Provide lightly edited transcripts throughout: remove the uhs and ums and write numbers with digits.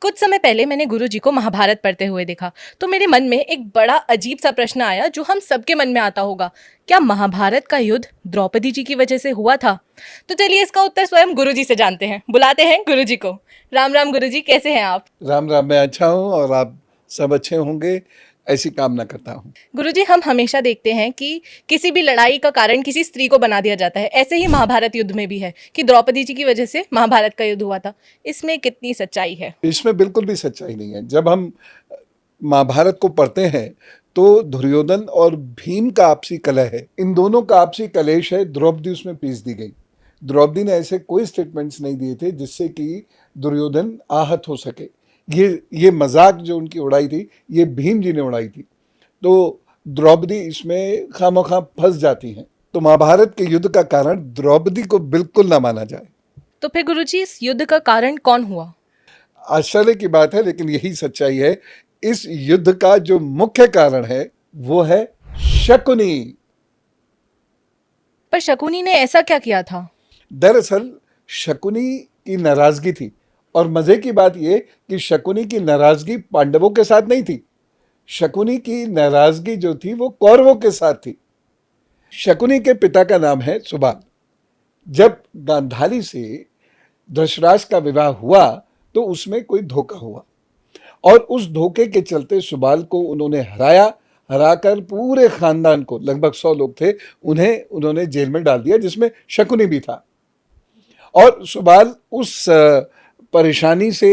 कुछ समय पहले मैंने गुरुजी को महाभारत पढ़ते हुए देखा, तो मेरे मन में एक बड़ा अजीब सा प्रश्न आया जो हम सबके मन में आता होगा। क्या महाभारत का युद्ध द्रौपदी जी की वजह से हुआ था? तो चलिए इसका उत्तर स्वयं गुरुजी से जानते हैं। बुलाते हैं गुरुजी को। राम राम गुरुजी, कैसे हैं आप? राम राम। मैं अच्छा हूँ और आप सब अच्छे होंगे, ऐसी कामना करता हूँ। गुरुजी, हम हमेशा देखते हैं कि किसी भी लड़ाई का कारण किसी स्त्री को बना दिया जाता है। ऐसे ही महाभारत युद्ध में भी है कि द्रौपदी जी की वजह से महाभारत का युद्ध हुआ था। इसमें कितनी सच्चाई है? इसमें बिल्कुल भी सच्चाई नहीं है। जब हम महाभारत को पढ़ते हैं तो दुर्योधन और भीम का आपसी कलह है, इन दोनों का आपसी कलेश है। द्रौपदी उसमें पीस दी गई। द्रौपदी ने ऐसे कोई स्टेटमेंट्स नहीं दिए थे जिससे कि दुर्योधन आहत हो सके। ये मजाक जो उनकी उड़ाई थी, ये भीम जी ने उड़ाई थी। तो द्रौपदी इसमें खामोखा फंस जाती हैं। तो महाभारत के युद्ध का कारण द्रौपदी को बिल्कुल ना माना जाए। तो फिर गुरुजी, इस युद्ध का कारण कौन हुआ? आश्चर्य की बात है, लेकिन यही सच्चाई है। इस युद्ध का जो मुख्य कारण है वो है शकुनी। पर शकुनी ने ऐसा क्या किया था? दरअसल शकुनी की नाराजगी थी, और मजे की बात यह कि शकुनी की नाराजगी पांडवों के साथ नहीं थी। शकुनी की नाराजगी जो थी वो कौरवों के साथ थी। शकुनी के पिता का नाम है सुबाल। जब गांधारी से धृतराष्ट्र का विवाह हुआ तो उसमें कोई धोखा हुआ, और उस धोखे के चलते सुबाल को उन्होंने हराकर पूरे खानदान को, लगभग 100 लोग थे, उन्होंने जेल में डाल दिया, जिसमें शकुनी भी था। और सुबाल उस परेशानी से,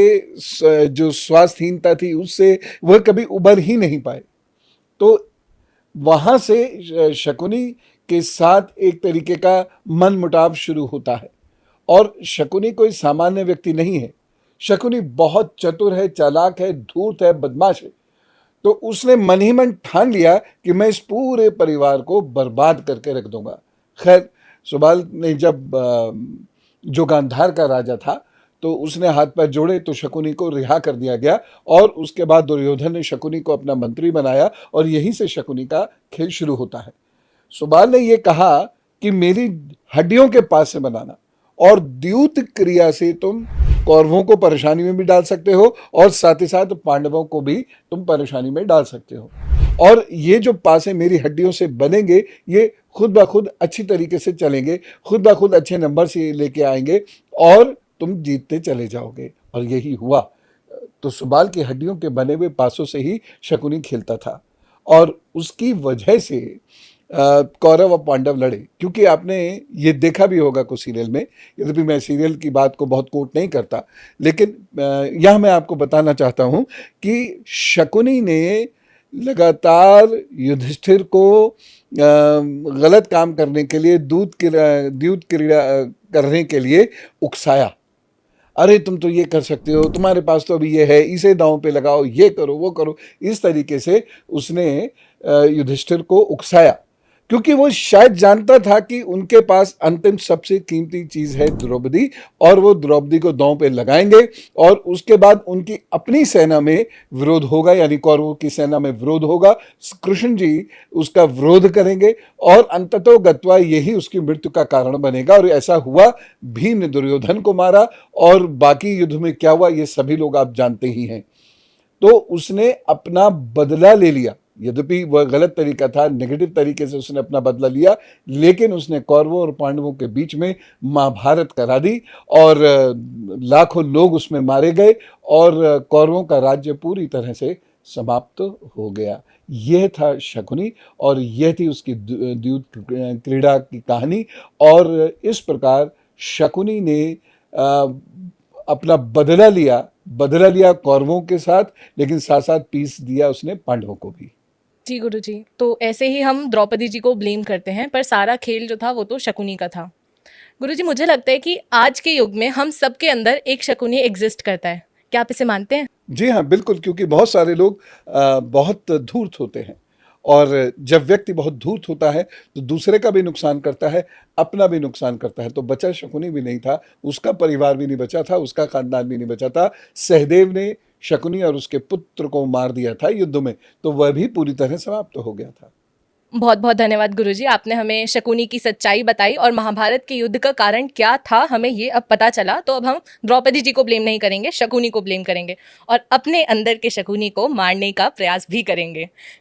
जो स्वास्थ्यहीनता थी, उससे वह कभी उबर ही नहीं पाए। तो वहां से शकुनी के साथ एक तरीके का मनमुटाव शुरू होता है। और शकुनी कोई सामान्य व्यक्ति नहीं है। शकुनी बहुत चतुर है, चालाक है, धूर्त है, बदमाश है। तो उसने मन ही मन ठान लिया कि मैं इस पूरे परिवार को बर्बाद करके रख दूंगा। खैर, सुबाल ने जब जो गांधार का राजा था तो उसने हाथ पैर जोड़े तो शकुनी को रिहा कर दिया गया, और उसके बाद दुर्योधन ने शकुनी को अपना मंत्री बनाया, और यहीं से शकुनी का खेल शुरू होता है। सुबाल ने यह कहा कि मेरी हड्डियों के पास से बनाना, और द्यूत क्रिया से तुम कौरवों को परेशानी में भी डाल सकते हो और साथ ही साथ पांडवों को भी तुम परेशानी में डाल सकते हो। और ये जो पासे मेरी हड्डियों से बनेंगे, ये खुद ब खुद अच्छी तरीके से चलेंगे, खुद ब खुद अच्छे नंबर से लेके आएंगे, और तुम जीतते चले जाओगे। और यही हुआ। तो सुबाल की हड्डियों के बने हुए पासों से ही शकुनी खेलता था, और उसकी वजह से कौरव और पांडव लड़े। क्योंकि आपने ये देखा भी होगा कुछ सीरियल में, यद्यपि मैं सीरियल की बात को बहुत कोट नहीं करता, लेकिन यह मैं आपको बताना चाहता हूं कि शकुनी ने लगातार युधिष्ठिर को गलत काम करने के लिए, द्यूत क्रीड़ा करने के लिए उकसाया। अरे तुम तो ये कर सकते हो, तुम्हारे पास तो अभी ये है, इसे दांव पे लगाओ, ये करो, वो करो। इस तरीके से उसने युधिष्ठिर को उकसाया, क्योंकि वो शायद जानता था कि उनके पास अंतिम सबसे कीमती चीज है द्रौपदी, और वो द्रौपदी को दांव पे लगाएंगे, और उसके बाद उनकी अपनी सेना में विरोध होगा, यानी कौरवों की सेना में विरोध होगा। कृष्ण जी उसका विरोध करेंगे, और अंततो गत्वा यही उसकी मृत्यु का कारण बनेगा। और ऐसा हुआ। भीम ने दुर्योधन को मारा, और बाकी युद्ध में क्या हुआ ये सभी लोग आप जानते ही हैं। तो उसने अपना बदला ले लिया। यद्यपि वह गलत तरीका था, नेगेटिव तरीके से उसने अपना बदला लिया, लेकिन उसने कौरवों और पांडवों के बीच में महाभारत करा दी, और लाखों लोग उसमें मारे गए, और कौरवों का राज्य पूरी तरह से समाप्त हो गया। यह था शकुनी, और यह थी उसकी द्यूत क्रीड़ा की कहानी। और इस प्रकार शकुनी ने अपना बदला लिया कौरवों के साथ, लेकिन साथ साथ पीस दिया उसने पांडवों को भी। जी गुरुजी, तो ऐसे ही हम द्रौपदी जी को ब्लेम करते हैं, पर सारा खेल जो था वो तो शकुनी का था। गुरुजी, मुझे लगता है कि आज के युग में हम सबके अंदर एक शकुनी एग्जिस्ट करता है। क्या आप इसे मानते हैं? जी हाँ, बिल्कुल। क्योंकि बहुत सारे लोग बहुत धूर्त होते हैं, और जब व्यक्ति बहुत धूर्त होता है तो दूसरे का भी नुकसान करता है, अपना भी नुकसान करता है। तो बचा शकुनी भी नहीं था, उसका परिवार भी नहीं बचा था, उसका खानदान भी नहीं बचा था। सहदेव ने शकुनी और उसके पुत्र को मार दिया था युद्ध में, तो वह भी पूरी तरह समाप्त हो गया था। बहुत बहुत धन्यवाद गुरुजी, आपने हमें शकुनी की सच्चाई बताई और महाभारत के युद्ध का कारण क्या था हमें ये अब पता चला। तो अब हम द्रौपदी जी को ब्लेम नहीं करेंगे, शकुनी को ब्लेम करेंगे और अपने अंदर के शकुनी को मारने का प्रयास भी करेंगे।